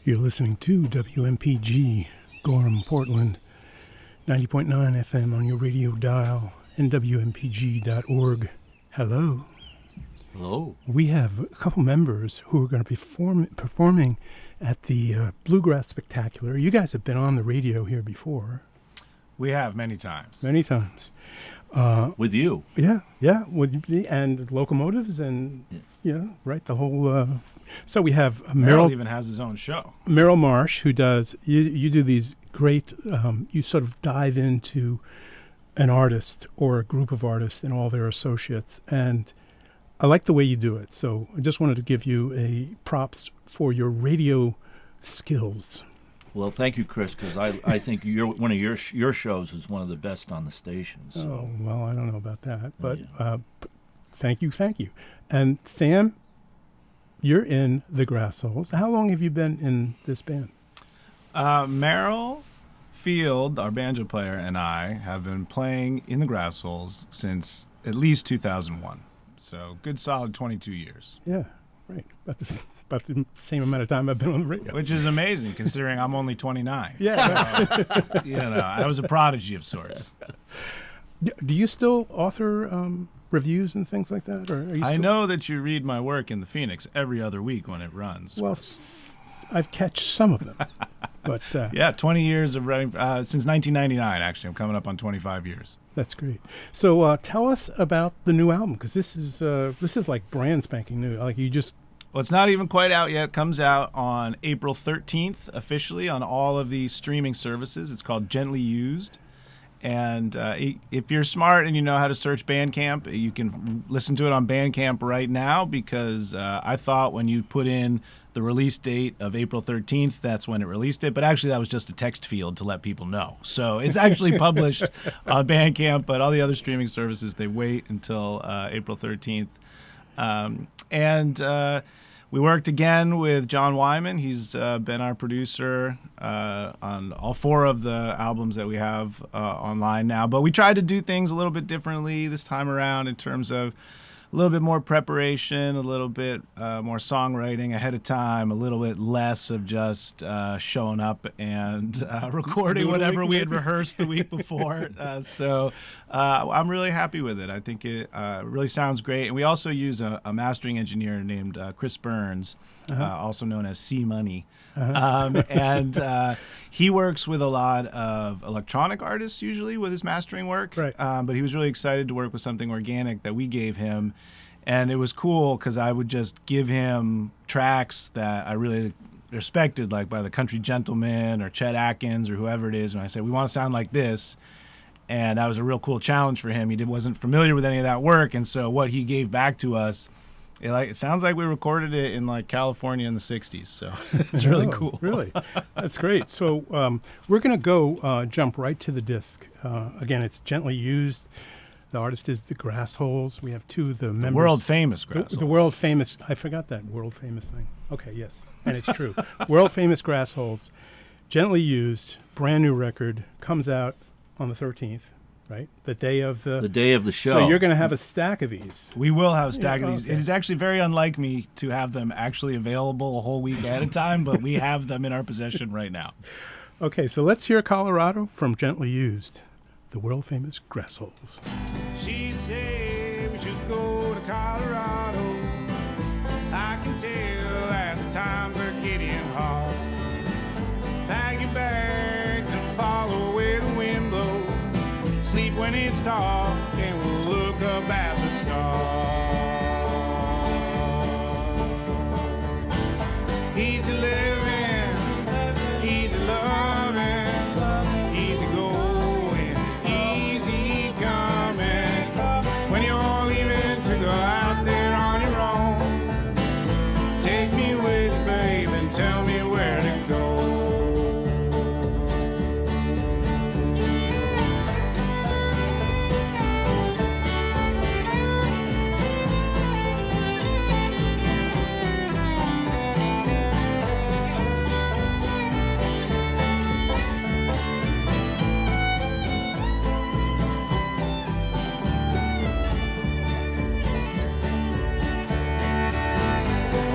You're listening to WMPG, Gorham, Portland, 90.9 FM on your radio dial, and WMPG.org. Hello. Hello. We have a couple members who are going to be performing at the Bluegrass Spectacular. You guys have been on the radio here before. We have many times. Many times. With you. Yeah, and locomotives and, right, the whole... So we have Merrill even has his own show. Merrill Marsh, who does, you do these great, you sort of dive into an artist or a group of artists and all their associates, and I like the way you do it. So I just wanted to give you a props for your radio skills. Well, thank you, Chris, because I think one of your shows is one of the best on the station. So. Oh, well, I don't know about that, but thank you. And Sam, you're in the Grassholes. How long have you been in this band? Merrill Field, our banjo player, and I have been playing in the Grassholes since at least 2001. So good solid 22 years. Yeah, right. About the same amount of time I've been on the radio. Which is amazing, considering I'm only 29. Yeah. So, I was a prodigy of sorts. Do you still author reviews and things like that? Or are you I know that you read my work in the Phoenix every other week when it runs. Well, I've catched some of them. But 20 years of writing, since 1999, actually. I'm coming up on 25 years. That's great. So tell us about the new album, because this is like brand spanking new. Like you just... Well, it's not even quite out yet. It comes out on April 13th, officially, on all of the streaming services. It's called Gently Used. And if you're smart and you know how to search Bandcamp, you can listen to it on Bandcamp right now, because I thought when you put in the release date of April 13th, that's when it released it. But actually, that was just a text field to let people know. So it's actually published on Bandcamp, but all the other streaming services, they wait until April 13th. We worked again with John Wyman. He's been our producer on all four of the albums that we have online now. But we tried to do things a little bit differently this time around in terms of a little bit more preparation, a little bit more songwriting ahead of time, a little bit less of just showing up and recording whatever we had rehearsed the week before. So I'm really happy with it. I think it really sounds great. And we also use a mastering engineer named Chris Burns, also known as C Money. And he works with a lot of electronic artists usually with his mastering work. Right. But he was really excited to work with something organic that we gave him. And it was cool because I would just give him tracks that I really respected, like by the Country Gentleman or Chet Atkins or whoever it is. And I said, we want to sound like this. And that was a real cool challenge for him. He wasn't familiar with any of that work. And so what he gave back to us, it sounds like we recorded it in like California in the 60s. So it's really cool. Really? That's great. So we're going to go jump right to the disc. Again, it's Gently Used. The artist is the Grassholes. We have two of the members. World famous Grassholes. The world famous. I forgot that world famous thing. Okay, yes. And it's true. World famous Grassholes. Gently Used. Brand new record. Comes out on the 13th. Right? The day of the show. So you're going to have a stack of these. We will have a stack of these. Okay. It is actually very unlike me to have them actually available a whole week at a time, but we have them in our possession right now. Okay, so let's hear Colorado from Gently Used, the world famous Grassholes. She said we should go to Colorado. I can tell that the times are getting hard. Pack your bags and follow where the wind blows. Sleep when it's dark, and we'll look up at the stars. Easy living, easy loving, easy going, easy coming. When you're leaving to go out there on your own, take me with you, babe, and tell me where to go.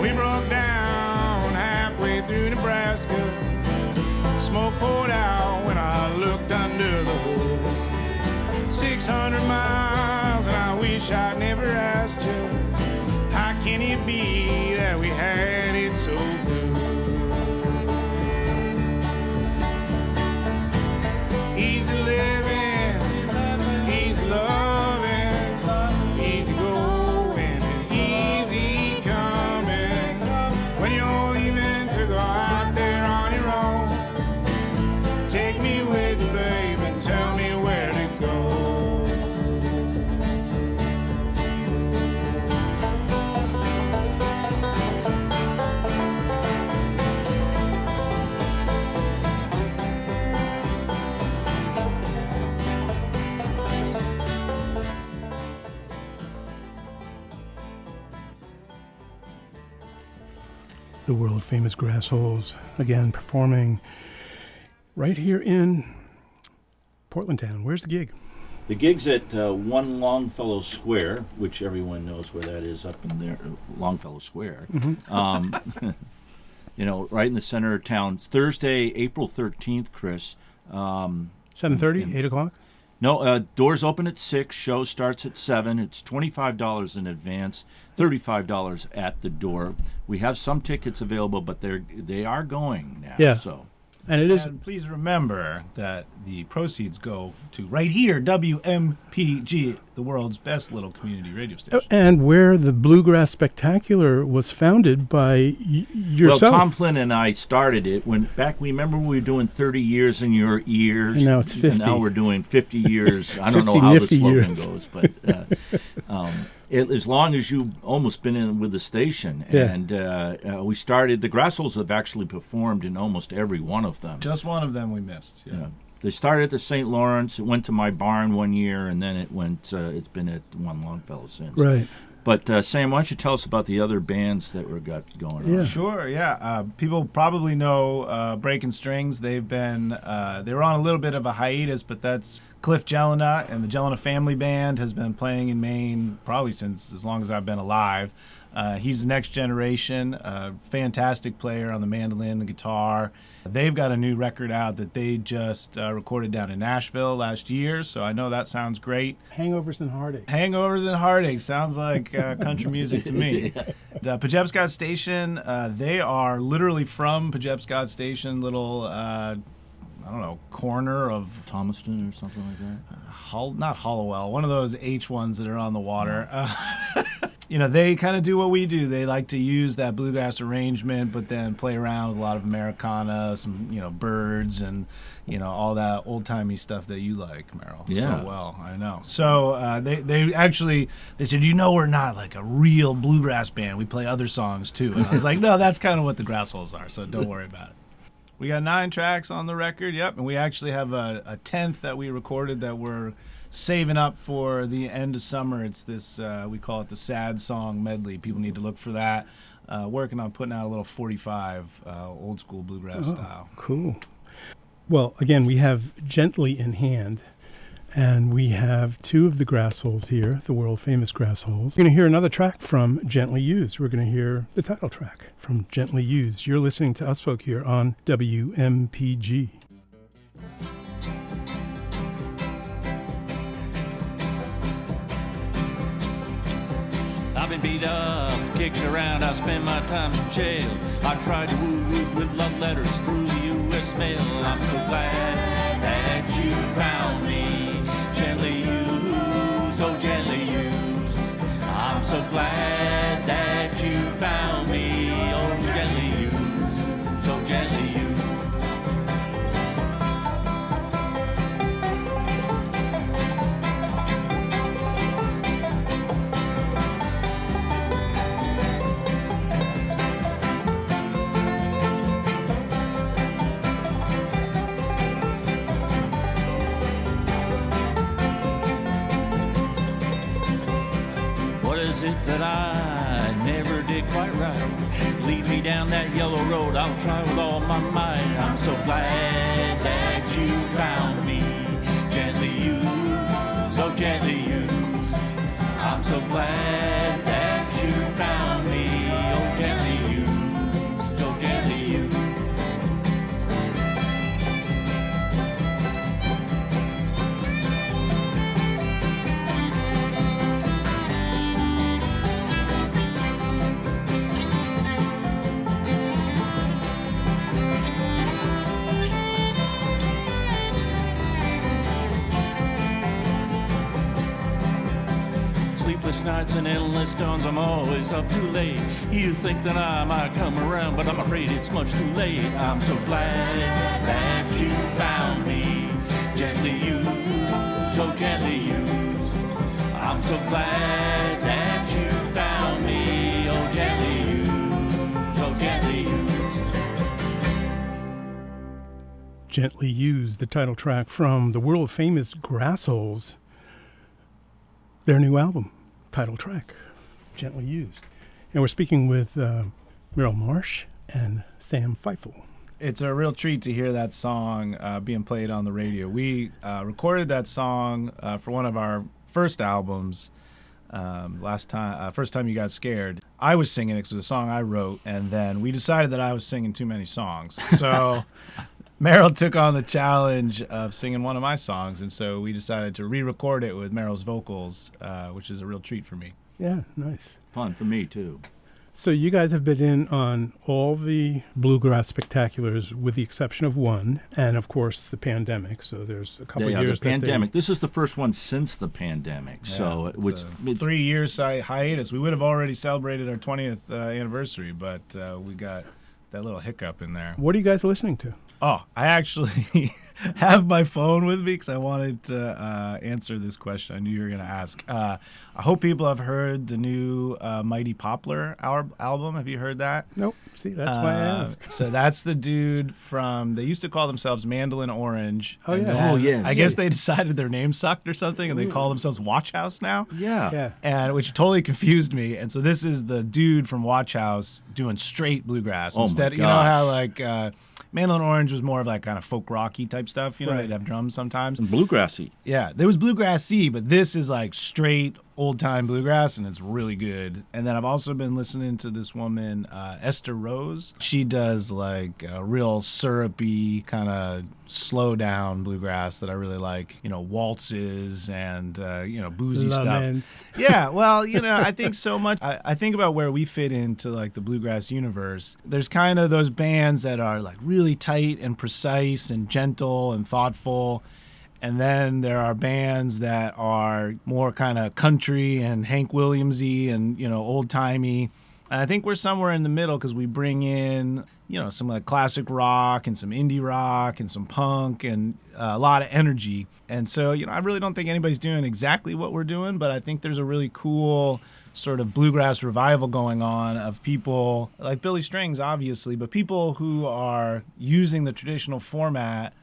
We broke down halfway through Nebraska. Nebraska. Smoke poured out when I looked under the hood. 600 miles, and I wish I'd never asked you. How can it be that we had it so good? Easy living, easy loving, easy going, and easy coming. When you're leaving to go out there on your own, take me with you, babe, and tell me where to go. The world famous Grassholes, again performing right here in Portland town. Where's the gig? The gig's at One Longfellow Square, which everyone knows where that is, up in there, Longfellow Square. You know, right in the center of town. It's Thursday, April 13th, Chris. 7:30, 8 o'clock? No, doors open at 6. Show starts at 7. It's $25 in advance, $35 at the door. We have some tickets available, but they are going now. Yeah. So. And it is. And please remember that the proceeds go to right here, WMPG, the world's best little community radio station. And where the Bluegrass Spectacular was founded by yourself. Well, Tom Flynn and I started it when back. Remember we were doing 30 years in your ears. And now it's 50. And now we're doing 50 years. I don't know 50 how the nifty slogan years. goes, but as long as you've almost been in with the station, Yeah. and we started. The Grassholes have actually performed in almost every one of them. Just one of them we missed. Yeah. Yeah. They started at the St. Lawrence. It went to my barn one year, and then it went. It's been at One Longfellow since. Right. But Sam, why don't you tell us about the other bands that we got going on? Yeah. Sure, yeah. People probably know Breaking Strings. They've been they were on a little bit of a hiatus, but that's Cliff Jelena, and the Jelena Family Band has been playing in Maine probably since as long as I've been alive. He's the next generation, fantastic player on the mandolin, the guitar. They've got a new record out that they just recorded down in Nashville last year, so I know that sounds great. Hangovers and Heartache. Hangovers and Heartache sounds like country music to me. Pajepscot Station, they are literally from Pajepscot Station, little, I don't know, corner of Thomaston or something like that. not Hollowell, one of those H ones that are on the water. You know, they kind of do what we do. They like to use that bluegrass arrangement, but then play around with a lot of Americana, some, you know, birds and, you know, all that old-timey stuff that you like, Merrill, Yeah. so well. I know. So they said, you know, we're not like a real bluegrass band. We play other songs, too. And I was like, no, that's kind of what the Grassholes are, so don't worry about it. We got 9 tracks on the record, yep, and we actually have a 10th that we recorded that we're saving up for the end of summer. It's this, we call it the Sad Song Medley. People need to look for that. Working on putting out a little 45 old school bluegrass style. Cool. Well, again, we have Gently in hand, and we have 2 of the Grassholes here, the world famous Grassholes. We're going to hear another track from Gently Used. We're going to hear the title track from Gently Used. You're listening to us folk here on WMPG. I've been beat up, kicked around, I spend my time in jail. I tried to woo with love letters through the U.S. mail. I'm so glad that you found me. Gently used, oh gently used. I'm so glad that you found me. Oh gently used, so gently used. Is it that I never did quite right? Lead me down that yellow road, I'll try with all my might. I'm so glad that you found me. Gently used, so gently used. I'm so glad that you found me. Oh, gently used, so gently used. nights and endless dawns, I'm always up too late. You think that I might come around, but I'm afraid it's much too late. I'm so glad that you found me. Gently used, so gently used. I'm so glad that you found me. Oh, gently used, so gently used. Gently Used, the title track from the world famous Grassholes, their new album, title track, Gently Used. And we're speaking with Merrill Marsh and Sam Feifel. It's a real treat to hear that song being played on the radio. We recorded that song for one of our first albums. First time you got scared. I was singing it because it was a song I wrote, and then we decided that I was singing too many songs. So Merrill took on the challenge of singing one of my songs, and so we decided to re-record it with Merrill's vocals, which is a real treat for me. Yeah, nice. Fun for me, too. So you guys have been in on all the bluegrass spectaculars with the exception of one, and of course the pandemic. So there's a couple of years. The pandemic. This is the first one since the pandemic. Yeah, so it's 3 years hiatus. We would have already celebrated our 20th anniversary, but we got that little hiccup in there. What are you guys listening to? Oh, I actually have my phone with me because I wanted to answer this question I knew you were going to ask. I hope people have heard the new Mighty Poplar album. Have you heard that? Nope. See, that's why I asked. So that's the dude from, they used to call themselves Mandolin Orange. Oh, yeah. Then Oh, yeah. I guess they decided their name sucked or something, and they call themselves Watch House now. yeah. And which totally confused me. And so this is the dude from Watch House doing straight bluegrass. Oh, my Instead, you know gosh. how like Mandolin Orange was more of like kind of folk rocky type stuff. You know, Right. they'd have drums sometimes. And bluegrassy. Yeah, there was bluegrassy, but this is like straight old time bluegrass, and it's really good. And then I've also been listening to this woman, Esther Rose. She does like a real syrupy kind of slow down bluegrass that I really like. You know, waltzes and boozy Laments. stuff. Yeah, well, I think so much. I think about where we fit into like the bluegrass universe. There's kind of those bands that are like really tight and precise and gentle and thoughtful. And then there are bands that are more kind of country and Hank Williamsy and, old-timey. And I think we're somewhere in the middle because we bring in, some like classic rock and some indie rock and some punk and a lot of energy. And so, I really don't think anybody's doing exactly what we're doing, but I think there's a really cool sort of bluegrass revival going on of people like Billy Strings, obviously, but people who are using the traditional format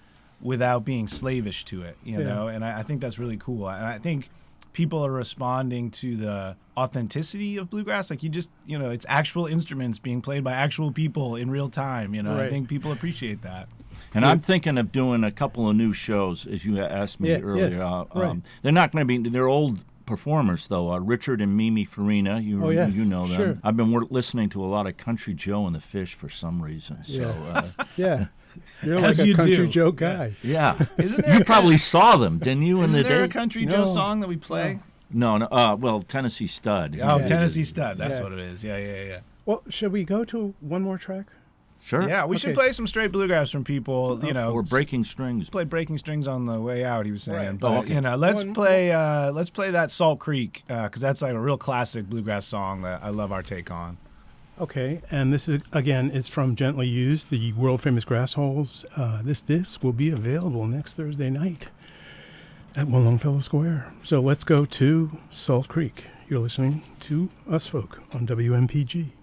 without being slavish to it, you know? And I think that's really cool. And I think people are responding to the authenticity of bluegrass. Like it's actual instruments being played by actual people in real time, Right. I think people appreciate that. And I'm thinking of doing a couple of new shows, as you asked me earlier. Yes, right. They're not going to be, they're old performers, though. Richard and Mimi Farina, you know them. Sure. I've been listening to a lot of Country Joe and the Fish for some reason. So, Yeah. You're As like a you country do. Joe guy. yeah. Isn't there You probably saw them, didn't you, in Isn't the there day? a Country No. Joe song that we play? No. Well, Tennessee Stud. Oh, Yeah. Tennessee Stud. That's Yeah. what it is. Yeah. Well, should we go to one more track? Sure. Yeah, we Okay. should play some straight bluegrass from people, Or Breaking Strings. Play Breaking Strings on the way out, he was saying. Right. But, okay. let's One- play that Salt Creek, because that's like a real classic bluegrass song that I love our take on. Okay, and this is from Gently Used, the world famous Grassholes. This disc will be available next Thursday night at One Longfellow Square. So let's go to Salt Creek. You're listening to Us Folk on WMPG.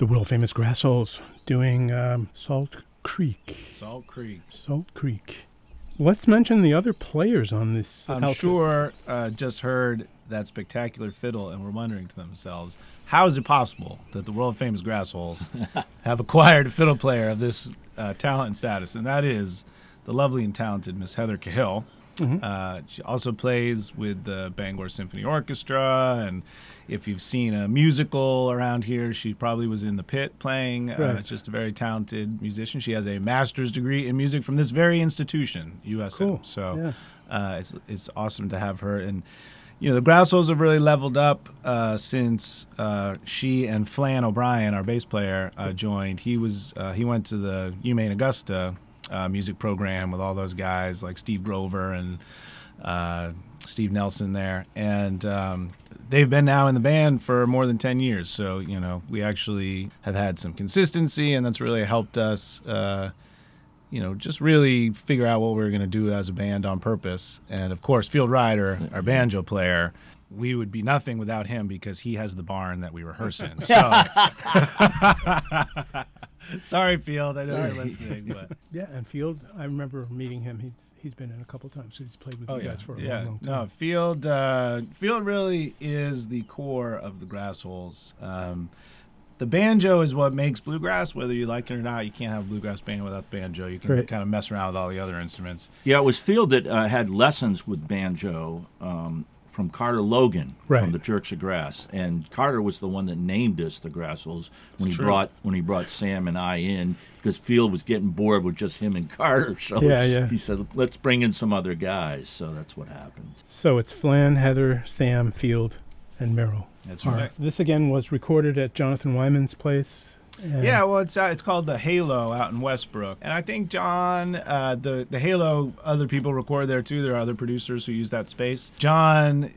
the world-famous Grassholes doing Salt Creek. Salt Creek. Salt Creek. Let's mention the other players on this I'm outfit. sure just heard that spectacular fiddle and were wondering to themselves, how is it possible that the world-famous Grassholes have acquired a fiddle player of this talent and status? And that is the lovely and talented Miss Heather Cahill. She also plays with the Bangor Symphony Orchestra, and if you've seen a musical around here, she probably was in the pit playing. Right. Just a very talented musician. She has a master's degree in music from this very institution, USM. Cool. So it's awesome to have her. And the Grassholes have really leveled up since she and Flan O'Brien, our bass player, joined. He went to the UMaine Augusta music program with all those guys like Steve Grover and Steve Nelson there, and they've been now in the band for more than 10 years. So we actually have had some consistency, and that's really helped us just really figure out what we were going to do as a band on purpose. And of course, Field Ryder, our banjo player, we would be nothing without him because he has the barn that we rehearse in. So sorry, Field, I know you're listening, but Yeah, and Field, I remember meeting him. He's been in a couple times, so he's played with you guys for a long, long time. No, Field really is the core of the Grassholes. The banjo is what makes bluegrass, whether you like it or not. You can't have a bluegrass band without the banjo. You can kind of mess around with all the other instruments. Yeah, it was Field that had lessons with banjo from Carter Logan from the Church of Grass, and Carter was the one that named us the Grassholes when he brought Sam and I in, because Field was getting bored with just him and Carter. So he said, "Let's bring in some other guys." So that's what happened. So it's Flan, Heather, Sam, Field, and Merrill. That's right. This again was recorded at Jonathan Wyman's place. Yeah, well, it's called the Halo out in Westbrook, and I think John, the Halo, other people record there too. There are other producers who use that space. John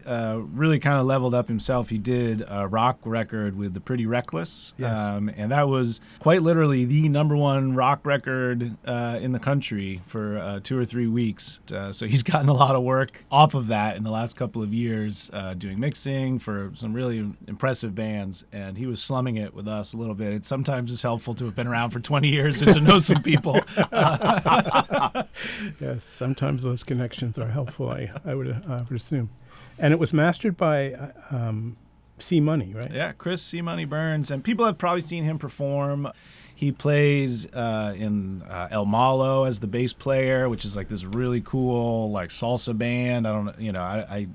really kind of leveled up himself. He did a rock record with the Pretty Reckless, and that was quite literally the #1 rock record in the country for 2 or 3 weeks. So he's gotten a lot of work off of that in the last couple of years, doing mixing for some really impressive bands, and he was slumming it with us a little bit. Sometimes it's helpful to have been around for 20 years and to know some people. Yes, sometimes those connections are helpful, I would assume. And it was mastered by C Money, right? Yeah, Chris C Money Burns, and people have probably seen him perform. He plays in El Malo as the bass player, which is like this really cool like salsa band. I don't know,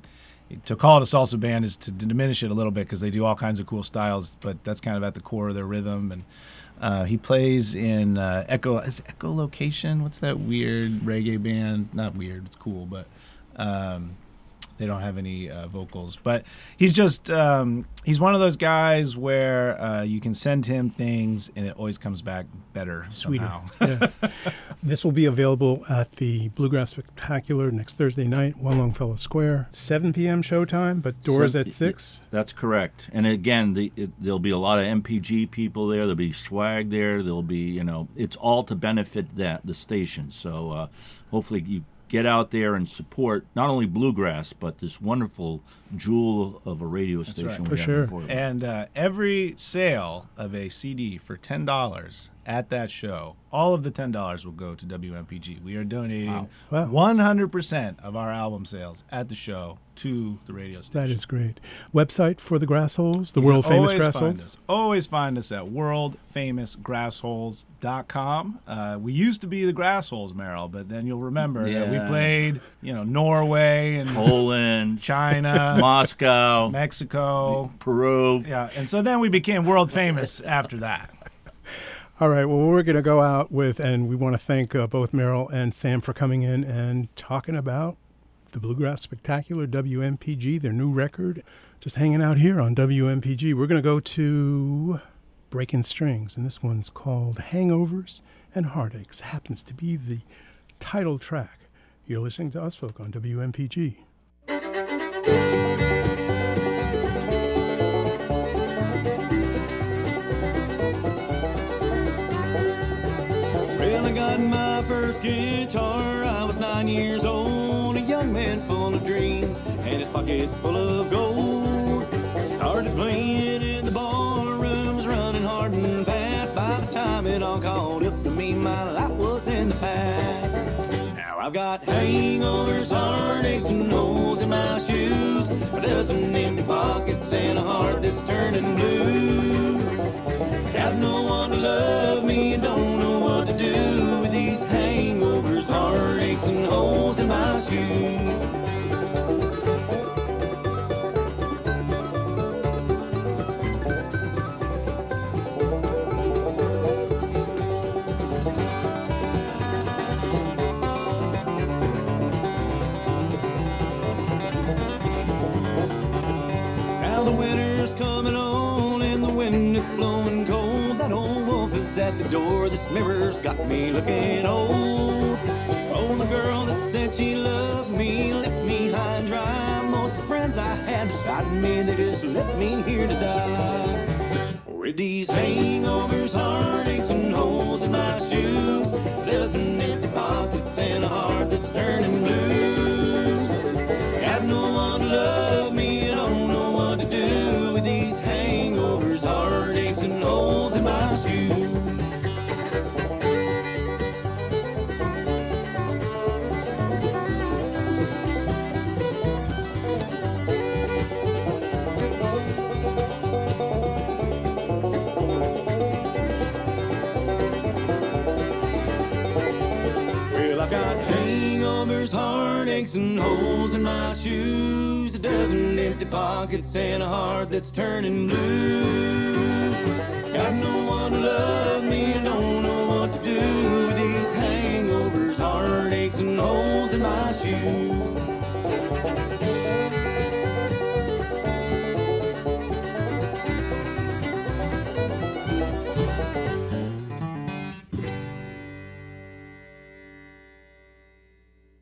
to call it a salsa band is to diminish it a little bit because they do all kinds of cool styles, but that's kind of at the core of their rhythm. And he plays in Echolocation. What's that weird reggae band? Not weird, it's cool, but they don't have any vocals. But he's just he's one of those guys where you can send him things and it always comes back better somehow. Yeah. This will be available at the Bluegrass Spectacular next Thursday night, One Longfellow Square, 7 p.m. showtime, but doors at 6. That's correct. And again, there'll be a lot of MPG people there. There'll be swag there. There'll be, it's all to benefit the station. So hopefully you get out there and support not only bluegrass, but this wonderful jewel of a radio station. Right. We For have sure. in Portland. And every sale of a CD for $10 at that show, all of the $10 will go to WMPG. We are donating 100% of our album sales at the show to the radio station. That is great. Website for the Grassholes, the world-famous Grassholes? Always find us at worldfamousgrassholes.com. We used to be the Grassholes, Merrill, but then you'll remember that we played, Norway and Poland, China, Moscow, Mexico, Peru. Yeah, and so then we became world famous after that. All right, well, we're going to go out with, and we want to thank both Merrill and Sam for coming in and talking about the Bluegrass Spectacular, WMPG, their new record, just hanging out here on WMPG. We're going to go to Breaking Strings, and this one's called Hangovers and Heartaches. Happens to be the title track. You're listening to Us Folk on WMPG. Well, I got my first guitar, I was 9 years old, a young man full of dreams, and his pockets full of gold. Started playing in the bar rooms, running hard and it all caught up to me. My life was in the past. Now I've got hangovers, heartaches, and holes in my shoes, a dozen empty pockets and a heart that's turning blue. Got no one to love me and don't know what to do with these hangovers, heartaches, and holes in my shoes. At the door, this mirror's got me looking old. Oh, the girl that said she loved me left me high and dry. Most of the friends I had beside me, they just left me here to die. With these hangovers, heartaches, and holes in my shoes, a dozen empty pockets and a heart that's turning blue. Got no one to love me, I don't know what to do with these hangovers, heartaches, and holes in my shoes. Heartaches and holes in my shoes, a dozen empty pockets and a heart that's turning blue. Got no one to love